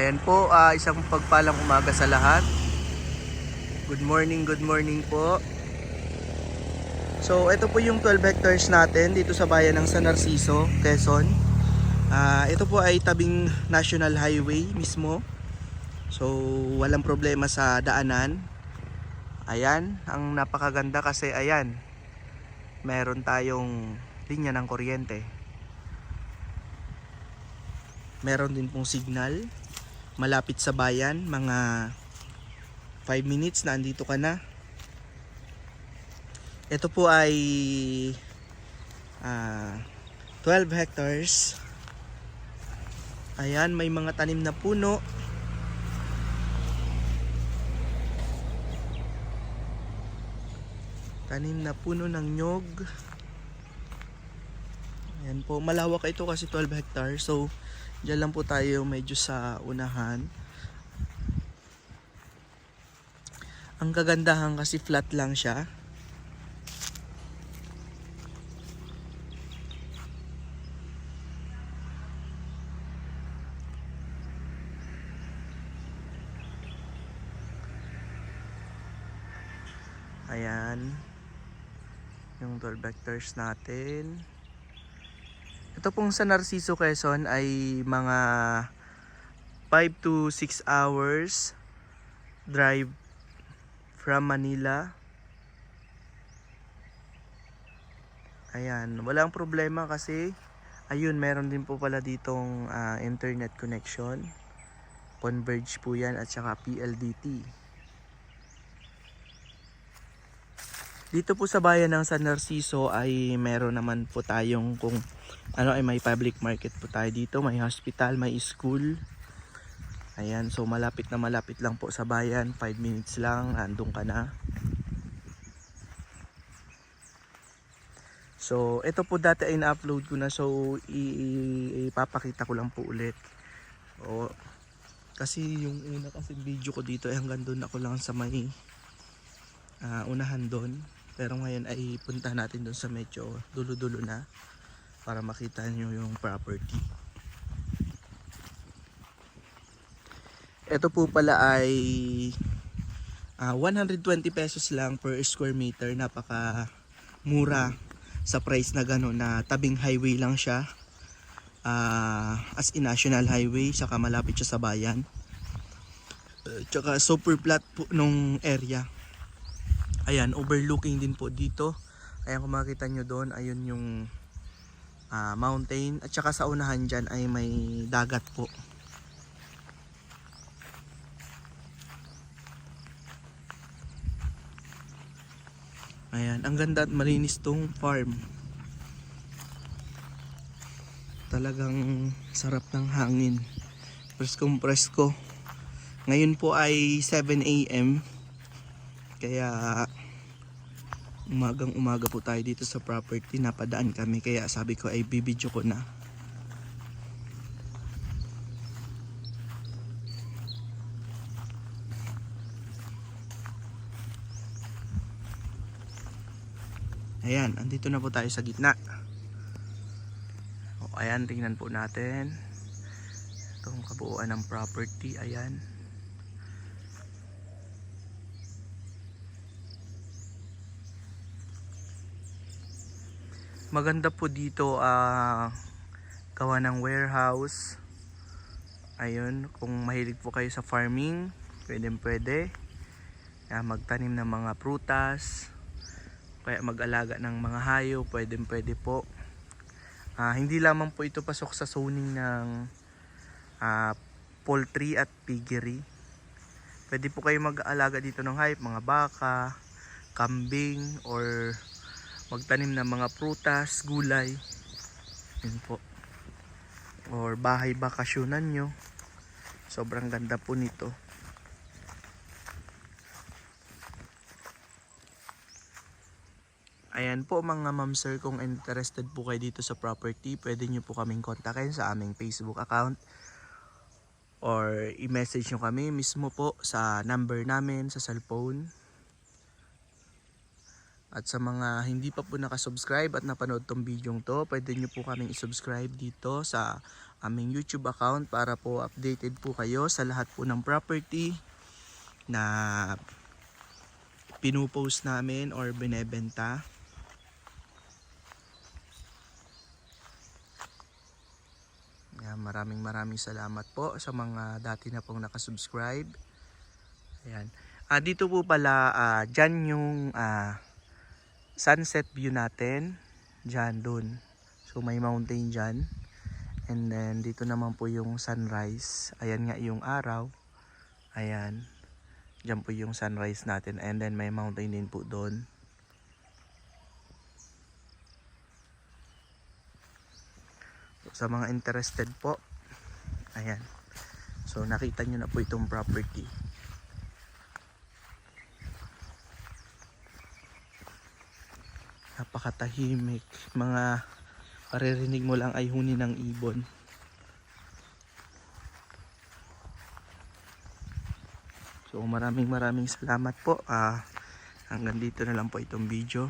Ayan po, isang pagpalang umaga sa lahat. Good morning po. So, ito po yung 12 hectares natin dito sa bayan ng San Narciso, Quezon. Ito po ay tabing National Highway mismo. So, walang problema sa daanan. Ayan, ang napakaganda kasi ayan, meron tayong linya ng kuryente. Meron din pong signal. Malapit sa bayan, mga 5 minutes na andito ka na. Ito po ay 12 hectares. Ayan, may mga tanim na puno. Tanim na puno ng nyog. Ayan po, malawak ito kasi 12 hectares. So, dyan lang po tayo medyo sa unahan. Ang kagandahan kasi flat lang siya. Ayan. Yung 12 hectares natin. Ito pong sa Narciso, Quezon ay mga 5 to 6 hours drive from Manila. Ayan, walang problema kasi ayun, meron din po pala ditong internet connection. Converge po yan at saka PLDT. Dito po sa bayan ng San Narciso ay meron naman po tayong ay may public market po tayo dito, may hospital, may school. Ayan, so malapit lang po sa bayan, 5 minutes lang, andun ka na. So, ito po dati ay na-upload ko na, so ipapakita ko lang po ulit. Kasi yung una kasi video ko dito ay hanggang doon ako lang sa may unahan doon. Pero ngayon ay punta natin doon sa medyo dulo-dulo na para makita nyo yung property. Ito po pala ay 120 pesos lang per square meter. Napaka mura sa price na gano'n, na tabing highway lang siya. As in national highway, saka malapit siya sa bayan. Tsaka super flat po nung area. Ayan, overlooking din po dito. Ayan, kung makikita nyo doon, ayun yung mountain. At saka sa unahan dyan ay may dagat po. Ayan, ang ganda at malinis tong farm. Talagang sarap ng hangin. Preskong presko. Ngayon po ay 7 AM. Kaya umagang umaga po tayo dito sa property. Napadaan kami, kaya sabi ko ay bibidyo ko na. Ayan, andito na po tayo sa gitna. Ayan, tingnan po natin itong kabuuan ng property. Ayan, maganda po dito, gawa ng warehouse. Ayun, kung mahilig po kayo sa farming, pwede magtanim ng mga prutas, kaya mag-alaga ng mga hayop, pwede po. Hindi lamang po ito pasok sa zoning ng poultry at piggery. Pwede po kayo mag-alaga dito ng hayop, mga baka, kambing, or magtanim ng mga prutas, gulay. Yun po. Or bahay bakasyonan nyo. Sobrang ganda po nito. Ayan po mga ma'am sir, kung interested po kayo dito sa property, pwede nyo po kaming kontakin sa aming Facebook account. Or i-message nyo kami mismo po sa number namin sa cellphone. At sa mga hindi pa po nakasubscribe at napanood tong video to, pwede nyo po kaming isubscribe dito sa aming YouTube account para po updated po kayo sa lahat po ng property na pinupost namin or binebenta. Ayan, maraming salamat po sa mga dati na pong nakasubscribe. Ayan. Dito po pala, dyan yung sunset view natin. Dyan, dun. So may mountain dyan. And then dito naman po yung sunrise. Ayan nga yung araw. Ayan. Dyan po yung sunrise natin. And then may mountain din po doon. Sa mga interested po. Ayan. So nakita nyo na po itong property. Napakatahimik. Mga paririnig mo lang ay huni ng ibon. So maraming salamat po. Hanggang dito na lang po itong video.